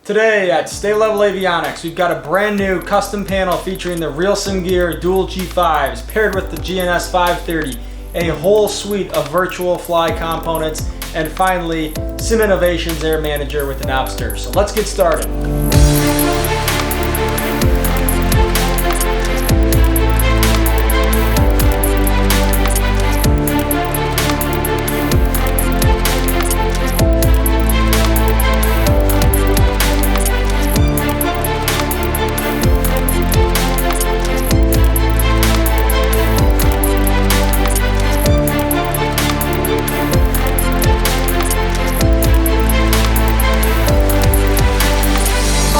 Today at State Level Avionics, we've got a brand new custom panel featuring the RealSimGear dual G5s paired with the GNS 530, a whole suite of virtual fly components, and finally, SIMiONIC's AirManager with the Knobster. So let's get started.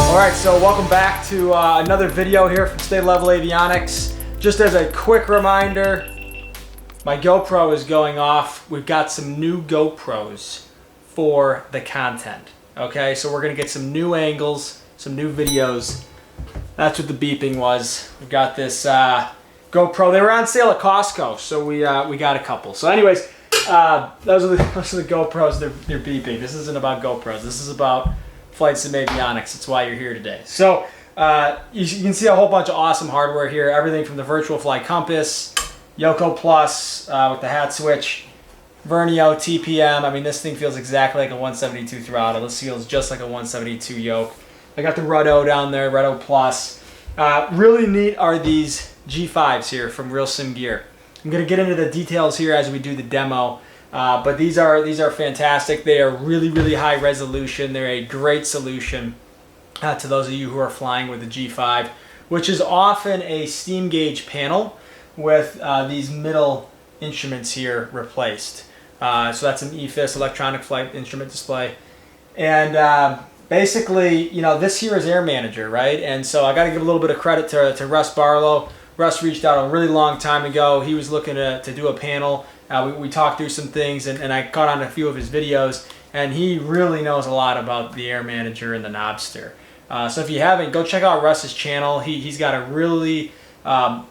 Alright, so welcome back to another video here from State Level Avionics. Just as a quick reminder, my GoPro is going off. We've got some new GoPros for the content. Okay, so we're going to get some new angles, some new videos. That's what the beeping was. We've got this GoPro. They were on sale at Costco, so we got a couple. So anyways, those are the GoPros. They're beeping. This isn't about GoPros. This is about Flight Sim Avionics. That's why you're here today. So you can see a whole bunch of awesome hardware here. Everything from the virtual fly compass, Yoko Plus with the hat switch, V3RNIO TPM. I mean, this thing feels exactly like a 172 throttle. This feels just like a 172 yoke. I got the Ruddo down there, Ruddo Plus. Really neat are these G5s here from RealSimGear. I'm going to get into the details here as we do the demo. But these are fantastic. They are really high resolution. They're a great solution to those of you who are flying with the G5, which is often a steam gauge panel with these middle instruments here replaced. So that's an EFIS, electronic flight instrument display. And basically, you know, this here is AirManager, right? And so I got to give a little bit of credit to Russ Barlow. Russ reached out a really long time ago. He was looking to do a panel. We talked through some things, and I caught on a few of his videos, and he really knows a lot about the AirManager and the Knobster. So if you haven't, go check out Russ's channel. He's got a really, I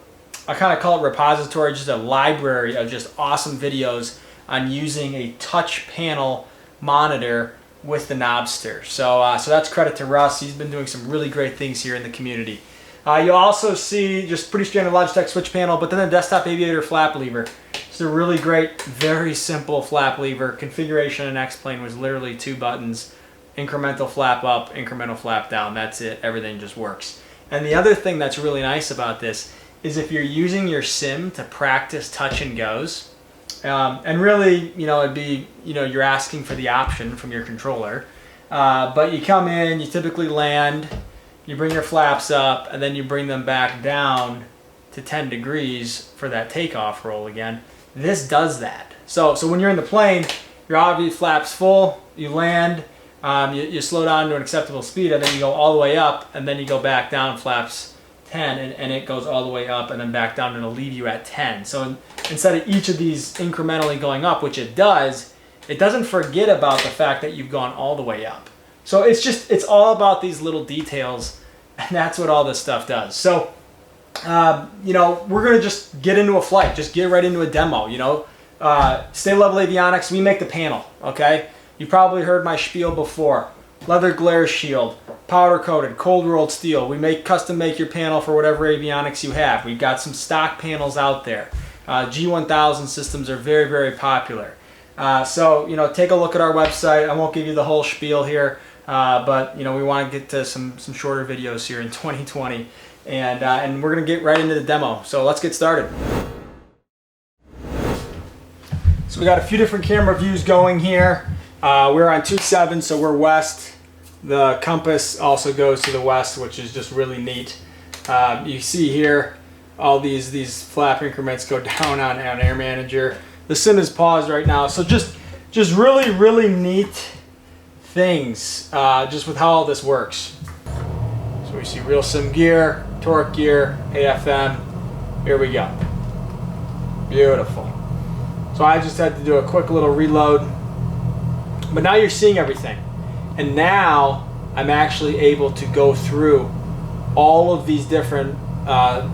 kind of call it repository, just a library of just awesome videos on using a touch panel monitor with the Knobster. So that's credit to Russ. He's been doing some really great things here in the community. You'll also see just pretty standard Logitech switch panel, but then a desktop aviator flap lever. It's a really great, very simple flap lever. Configuration in X-Plane was literally 2 buttons. Incremental flap up, incremental flap down. That's it. Everything just works. And the other thing that's really nice about this is if you're using your sim to practice touch and goes, and really, you know, it'd be, you know, you're asking for the option from your controller, but you come in, you typically land, you bring your flaps up, and then you bring them back down to 10 degrees for that takeoff roll again. This does that. So when you're in the plane, your obvious flaps full, you land, you slow down to an acceptable speed, and then you go all the way up, and then you go back down flaps 10, and it goes all the way up and then back down, and it'll leave you at 10. So instead of each of these incrementally going up, which it doesn't forget about the fact that you've gone all the way up. So it's all about these little details, and that's what all this stuff does. So you know, we're going to just get into a flight, just get right into a demo, you know. State Level Avionics, we make the panel, okay? You probably heard my spiel before. Leather glare shield, powder coated, cold rolled steel. We custom make your panel for whatever avionics you have. We've got some stock panels out there. G1000 systems are very popular. So, you know, take a look at our website. I won't give you the whole spiel here, but, you know, we want to get to some shorter videos here in 2020. And we're going to get right into the demo. So let's get started. So we got a few different camera views going here. We're on 2.7, so we're west. The compass also goes to the west, which is just really neat. You see here all these flap increments go down on AirManager. The sim is paused right now. So just really neat things just with how all this works. So we see RealSimGear, torque gear, AFM. Here we go. Beautiful. So I just had to do a quick little reload. But now you're seeing everything. And now I'm actually able to go through all of these different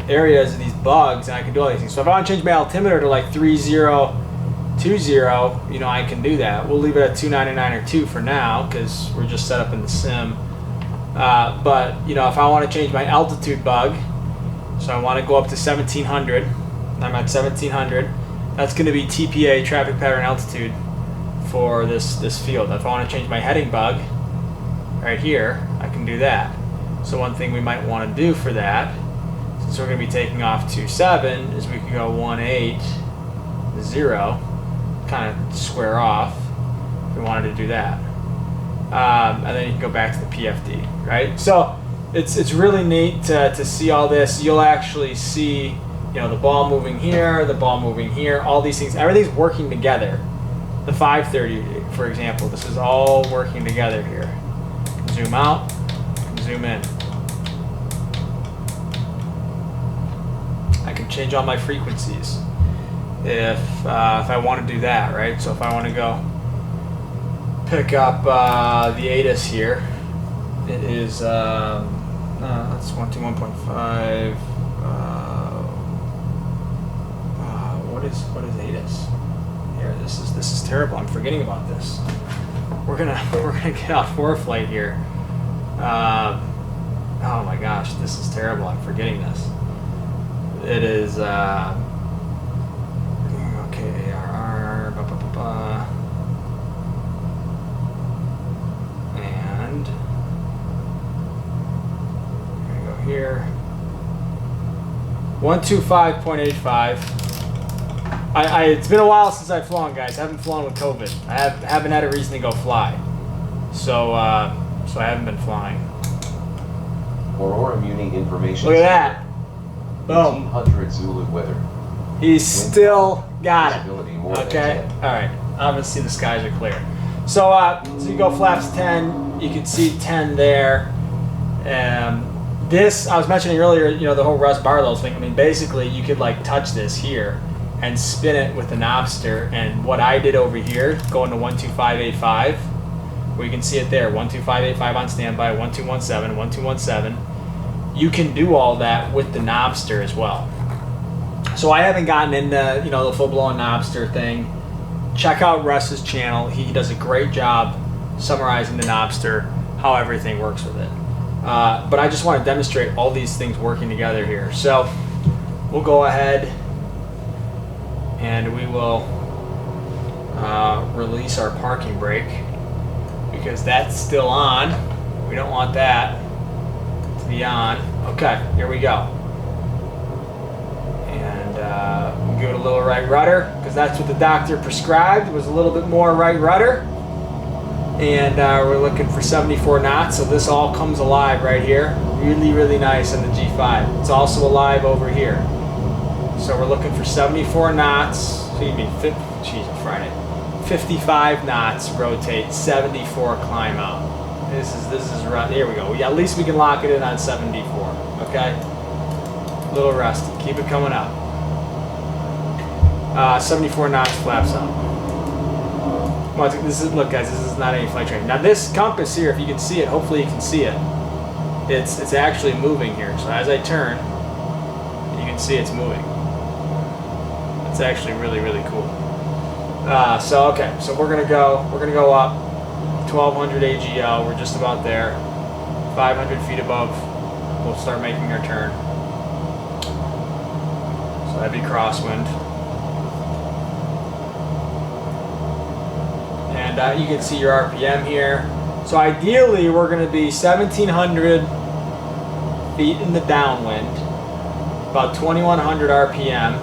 areas of these bugs, and I can do all these things. So if I want to change my altimeter to like 3020, you know, I can do that. We'll leave it at 299 or 2 for now because we're just set up in the sim. But you know, if I want to change my altitude bug, so I want to go up to 1700, I'm at 1700, that's going to be TPA, traffic pattern altitude, for this field. If I want to change my heading bug right here, I can do that. So one thing we might want to do for that, since we're going to be taking off 27, is we can go 18, 0, kind of square off if we wanted to do that. And then you can go back to the PFD, right? So it's really neat to see all this. You'll actually see, you know, the ball moving here, the ball moving here, all these things, everything's working together. The 530, for example, this is all working together here. Zoom out, zoom in. I can change all my frequencies if I want to do that, right? So if I want to go pick up the ATIS here, it is that's 121.5. What is ATIS? Here, this is terrible. I'm forgetting about this. We're gonna get off ForeFlight here. Oh my gosh, this is terrible. I'm forgetting this. It is okay. ARR. And I'm gonna go here. 125.85. It's been a while since I've flown, guys. I haven't flown with COVID. I haven't had a reason to go fly, so I haven't been flying. Aurora Muni information. Look at that! Boom. 1800 Zulu weather. He's still got it. Visibility more than Okay. 10. All right. Obviously the skies are clear. So so you go flaps 10. You can see 10 there. This I was mentioning earlier. You know, the whole Russ Barlow thing. I mean, basically you could like touch this here and spin it with the Knobster. And what I did over here, going to 12585, where you can see it there, 12585 on standby, 1217, 1217. You can do all that with the Knobster as well. So I haven't gotten into, you know, the full-blown Knobster thing. Check out Russ's channel. He does a great job summarizing the Knobster, how everything works with it. But I just want to demonstrate all these things working together here. So we'll go ahead and we will release our parking brake because that's still on. We don't want that to be on. Okay, here we go. And we'll give it a little right rudder because that's what the doctor prescribed, was a little bit more right rudder. And we're looking for 74 knots, so this all comes alive right here. Really, really nice on the G5. It's also alive over here. So we're looking for 74 knots. Excuse me, 55 knots rotate, 74 climb out. This is right. Here we go. At least we can lock it in on 74. Okay. A little rusty. Keep it coming up. 74 knots flaps up. Well, look, guys. This is not any flight training. Now this compass here, if you can see it, hopefully you can see it. It's actually moving here. So as I turn, you can see it's moving. It's actually really, really cool. So okay, so we're gonna go up 1200 AGL. We're just about there. 500 feet above, we'll start making our turn. So that'd be crosswind. And you can see your RPM here. So ideally, we're gonna be 1700 feet in the downwind, about 2100 RPM.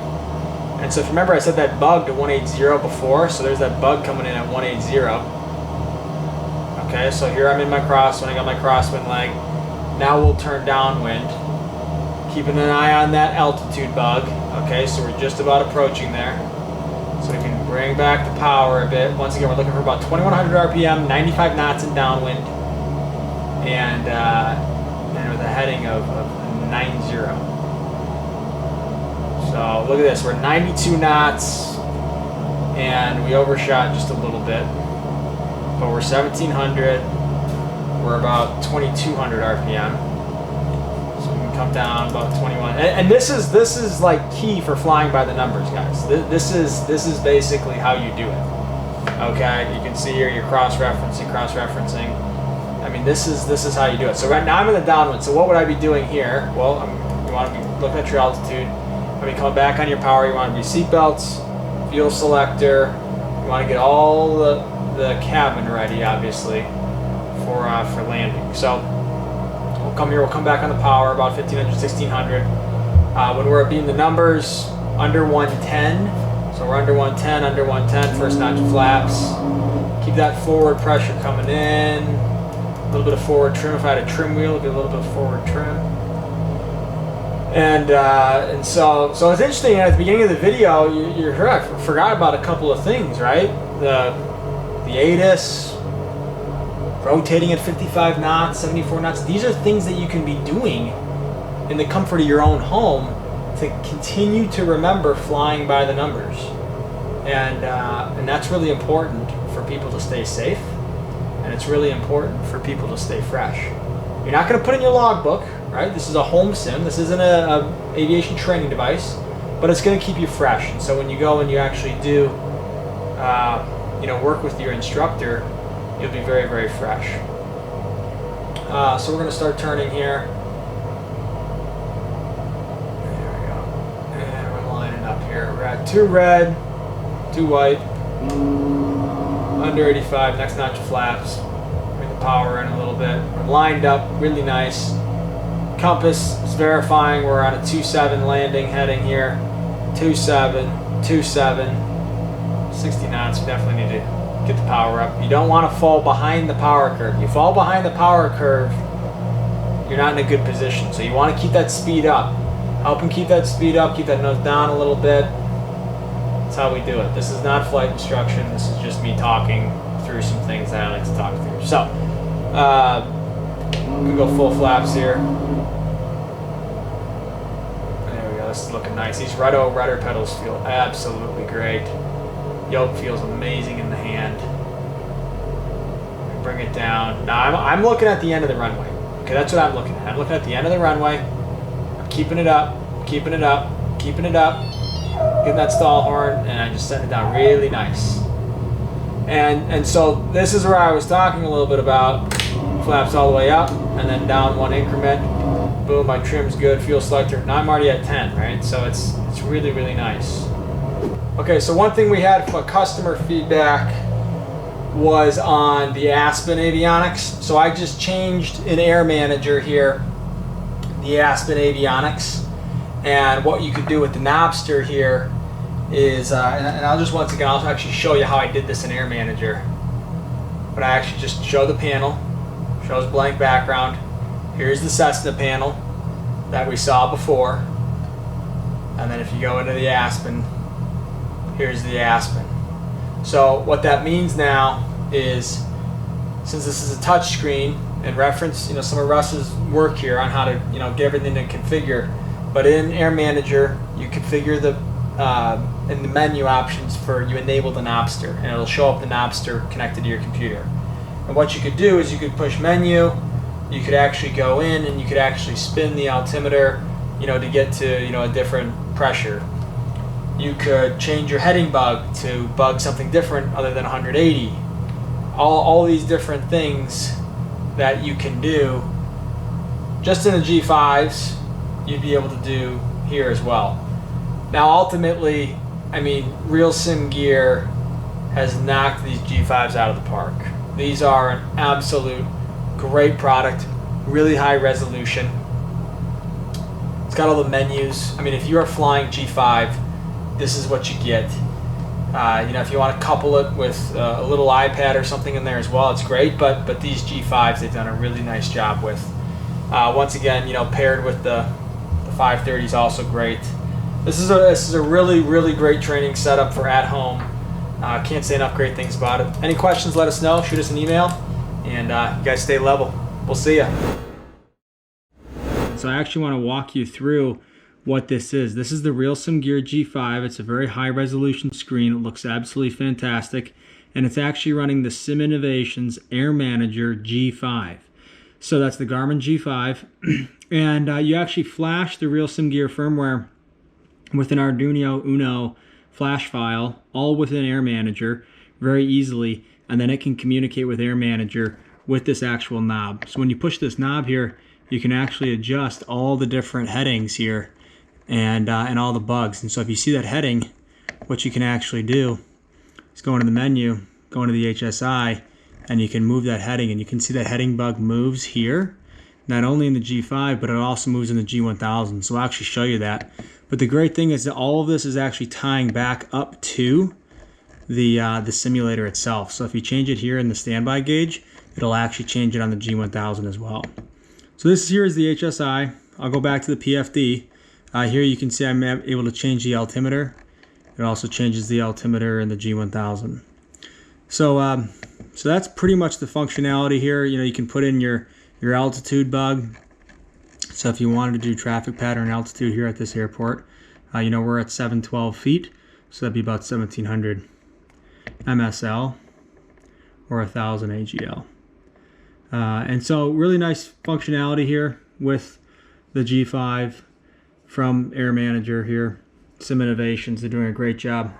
And so if you remember, I said that bug to 180 before, so there's that bug coming in at 180. Okay, so here I'm in my crosswind, I got my crosswind leg. Now we'll turn downwind, keeping an eye on that altitude bug. Okay, so we're just about approaching there. So we can bring back the power a bit. Once again, we're looking for about 2100 RPM, 95 knots in downwind, and with a heading of 90. So look at this, we're 92 knots and we overshot just a little bit, but we're 1700, we're about 2200 RPM. So we can come down about 21. And this is like key for flying by the numbers, guys. This is basically how you do it. Okay, you can see here you're cross-referencing. I mean, mean, this is how you do it. So right now I'm in the downwind. So what would I be doing here? Well, you want to be looking at your altitude. I mean, coming back on your power, you want to be seat belts, fuel selector. You want to get all the cabin ready, obviously, for landing. So we'll come here. We'll come back on the power about 1500, 1600. When we're being the numbers under 110. So we're under 110, first notch flaps. Keep that forward pressure coming in. A little bit of forward trim. If I had a trim wheel, it'd be a little bit of forward trim. And so it's interesting. At the beginning of the video, you heard I forgot about a couple of things, right? The ATIS, rotating at 55 knots, 74 knots. These are things that you can be doing in the comfort of your own home to continue to remember flying by the numbers. And that's really important for people to stay safe, and it's really important for people to stay fresh. You're not going to put in your logbook, right? This is a home sim. This isn't a aviation training device, but it's going to keep you fresh. And so when you go and you actually do, work with your instructor, you'll be very, very fresh. So we're going to start turning here. There we go. And we're lining up here. We're at 2 red, 2 white, under 85, next notch flaps. Bring the power in a little bit. We're lined up, really nice. Compass is verifying we're on a 2-7 landing heading here. 2-7, 2-7, 60 knots. We definitely need to get the power up. You don't want to fall behind the power curve. You fall behind the power curve, you're not in a good position. So you want to keep that speed up. Help him keep that speed up, keep that nose down a little bit. That's how we do it. This is not flight instruction. This is just me talking through some things that I like to talk through. So, we go full flaps here. There we go. This is looking nice. These rudder pedals feel absolutely great. Yoke feels amazing in the hand. Bring it down. Now I'm looking at the end of the runway. Okay, that's what I'm looking at. I'm looking at the end of the runway. I'm keeping it up, keeping it up, keeping it up. Getting that stall horn, and I just send it down really nice. And so this is where I was talking a little bit about flaps all the way up and then down 1 increment. Boom, my trim's good, fuel selector. Now I'm already at 10, right? So it's really, really nice. Okay, so one thing we had for customer feedback was on the Aspen Avionics. So I just changed an AirManager here, the Aspen Avionics. And what you could do with the Knobster here is, and I'll just once again, I'll actually show you how I did this in AirManager. But I actually just show the panel, shows blank background. Here's the Cessna panel that we saw before. And then if you go into the Aspen, here's the Aspen. So what that means now is, since this is a touch screen and reference, some of Russ's work here on how to, get everything to configure. But in AirManager, you configure in the menu options you enable the Knobster, and it'll show up the Knobster connected to your computer. And what you could do is you could push menu, you could actually go in and you could actually spin the altimeter, to get to, a different pressure. You could change your heading bug to bug something different other than 180. All these different things that you can do just in the G5s, you'd be able to do here as well. Now ultimately, RealSimGear has knocked these G5s out of the park. These are an absolute great product, really high resolution. It's got all the menus. If you are flying G5, this is what you get. If you want to couple it with a little iPad or something in there as well, it's great, but these G5s they've done a really nice job with. Once again, paired with the 530 is also great. This is a really, really great training setup for at home. Can't say enough great things about it. Any questions, let us know. Shoot us an email, and you guys stay level. We'll see ya. So I actually want to walk you through what this is. This is the RealSimGear G5. It's a very high resolution screen. It looks absolutely fantastic, and it's actually running the SIMiONIC's AirManager G5. So that's the Garmin G5, and you actually flash the RealSimGear firmware with an Arduino Uno flash file, all within AirManager, very easily, and then it can communicate with AirManager with this actual knob. So when you push this knob here, you can actually adjust all the different headings here and all the bugs. And so if you see that heading, what you can actually do is go into the menu, go into the HSI, and you can move that heading, and you can see that heading bug moves here, not only in the G5, but it also moves in the G1000. So I'll actually show you that. But the great thing is that all of this is actually tying back up to the simulator itself. So if you change it here in the standby gauge, it'll actually change it on the G1000 as well. So this here is the HSI. I'll go back to the PFD. Here you can see I'm able to change the altimeter. It also changes the altimeter in the G1000. So so that's pretty much the functionality here. You know, you can put in your altitude bug. So if you wanted to do traffic pattern altitude here at this airport, you know, we're at 712 feet, so that'd be about 1700 MSL or 1000 AGL. And so really nice functionality here with the G5 from AirManager here. Sim Innovations, they're doing a great job.